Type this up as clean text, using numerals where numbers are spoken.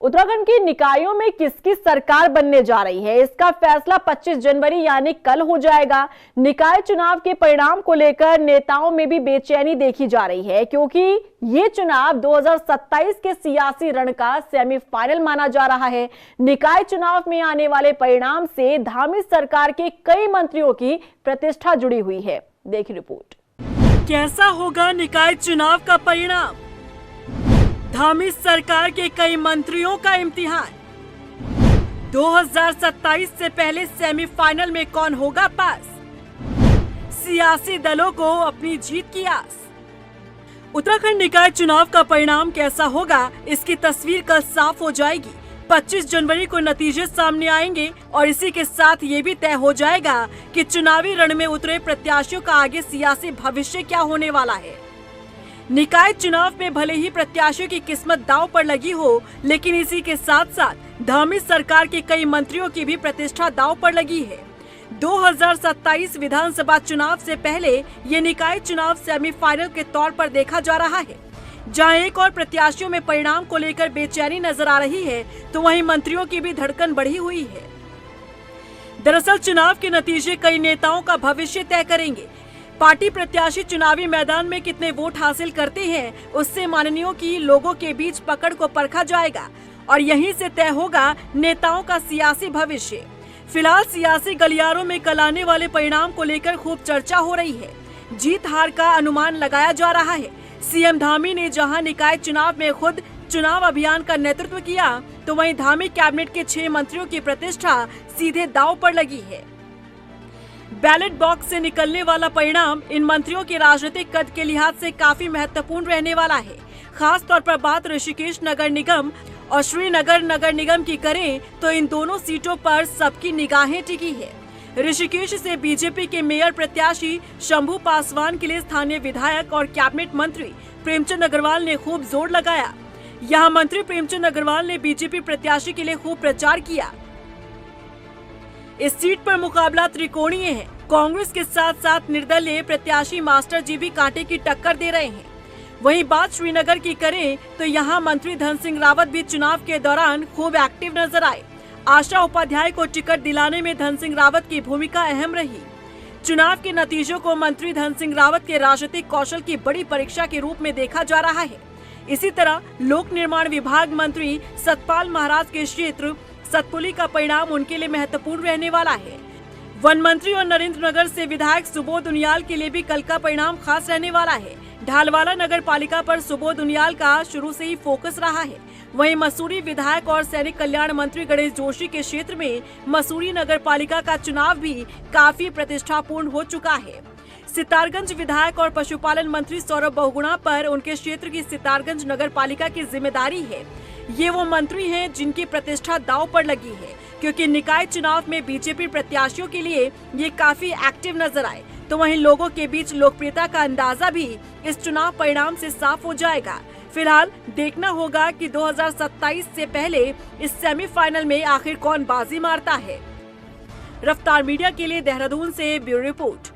उत्तराखंड की निकायों में किसकी सरकार बनने जा रही है, इसका फैसला 25 जनवरी यानी कल हो जाएगा। निकाय चुनाव के परिणाम को लेकर नेताओं में भी बेचैनी देखी जा रही है, क्योंकि ये चुनाव 2027 के सियासी रण का सेमीफाइनल माना जा रहा है। निकाय चुनाव में आने वाले परिणाम से धामी सरकार के कई मंत्रियों की प्रतिष्ठा जुड़ी हुई है। देखिए रिपोर्ट। कैसा होगा निकाय चुनाव का परिणाम? धामी सरकार के कई मंत्रियों का इम्तिहान। 2027 से पहले सेमीफाइनल में कौन होगा पास? सियासी दलों को अपनी जीत की आस। उत्तराखंड निकाय चुनाव का परिणाम कैसा होगा, इसकी तस्वीर कल साफ हो जाएगी। 25 जनवरी को नतीजे सामने आएंगे और इसी के साथ ये भी तय हो जाएगा कि चुनावी रण में उतरे प्रत्याशियों का आगे सियासी भविष्य क्या होने वाला है। निकाय चुनाव में भले ही प्रत्याशियों की किस्मत दांव पर लगी हो, लेकिन इसी के साथ साथ धामी सरकार के कई मंत्रियों की भी प्रतिष्ठा दांव पर लगी है। 2027 विधानसभा चुनाव से पहले ये निकाय चुनाव सेमीफाइनल के तौर पर देखा जा रहा है। जहां एक और प्रत्याशियों में परिणाम को लेकर बेचैनी नजर आ रही है, तो वहीं मंत्रियों की भी धड़कन बढ़ी हुई है। दरअसल चुनाव के नतीजे कई नेताओं का भविष्य तय करेंगे। पार्टी प्रत्याशी चुनावी मैदान में कितने वोट हासिल करते हैं, उससे माननीयों की लोगों के बीच पकड़ को परखा जाएगा और यहीं से तय होगा नेताओं का सियासी भविष्य। फिलहाल सियासी गलियारों में कल आने वाले परिणाम को लेकर खूब चर्चा हो रही है। जीत हार का अनुमान लगाया जा रहा है। सीएम धामी ने जहां निकाय चुनाव में खुद चुनाव अभियान का नेतृत्व किया, तो वहीं धामी कैबिनेट के 6 मंत्रियों की प्रतिष्ठा सीधे दांव पर लगी है। बैलेट बॉक्स से निकलने वाला परिणाम इन मंत्रियों के राजनीतिक कद के लिहाज से काफी महत्वपूर्ण रहने वाला है। खास तौर पर बात ऋषिकेश नगर निगम और श्रीनगर नगर निगम की करें तो इन दोनों सीटों पर सबकी निगाहें टिकी है। ऋषिकेश से बीजेपी के मेयर प्रत्याशी शंभू पासवान के लिए स्थानीय विधायक और कैबिनेट मंत्री प्रेमचंद अग्रवाल ने खूब जोर लगाया। यहाँ मंत्री प्रेमचंद अग्रवाल ने बीजेपी प्रत्याशी के लिए खूब प्रचार किया। इस सीट पर मुकाबला त्रिकोणीय है। कांग्रेस के साथ साथ निर्दलीय प्रत्याशी मास्टर जी भी कांटे की टक्कर दे रहे हैं। वहीं बात श्रीनगर की करें तो यहाँ मंत्री धन सिंह रावत भी चुनाव के दौरान खूब एक्टिव नजर आए। आशा उपाध्याय को टिकट दिलाने में धन सिंह रावत की भूमिका अहम रही। चुनाव के नतीजों को मंत्री धन सिंह रावत के राजनीतिक कौशल की बड़ी परीक्षा के रूप में देखा जा रहा है। इसी तरह लोक निर्माण विभाग मंत्री सतपाल महाराज के क्षेत्र सतपुली का परिणाम उनके लिए महत्वपूर्ण रहने वाला है। वन मंत्री और नरेंद्र नगर से विधायक सुबोध उनियाल के लिए भी कल का परिणाम खास रहने वाला है। ढालवाला नगर पालिका पर सुबोध उनियाल का शुरू से ही फोकस रहा है। वहीं मसूरी विधायक और सैनिक कल्याण मंत्री गणेश जोशी के क्षेत्र में मसूरी नगर पालिका का चुनाव भी काफी प्रतिष्ठापूर्ण हो चुका है। सितारगंज विधायक और पशुपालन मंत्री सौरभ बहुगुणा पर उनके क्षेत्र की सितारगंज नगर पालिका की जिम्मेदारी है। ये वो मंत्री हैं जिनकी प्रतिष्ठा दांव पर लगी है, क्योंकि निकाय चुनाव में बीजेपी प्रत्याशियों के लिए ये काफी एक्टिव नजर आए। तो वहीं लोगों के बीच लोकप्रियता का अंदाजा भी इस चुनाव परिणाम से साफ हो जाएगा। फिलहाल देखना होगा कि 2027 से पहले इस सेमीफाइनल में आखिर कौन बाजी मारता है। रफ्तार मीडिया के लिए देहरादून से ब्यूरो रिपोर्ट।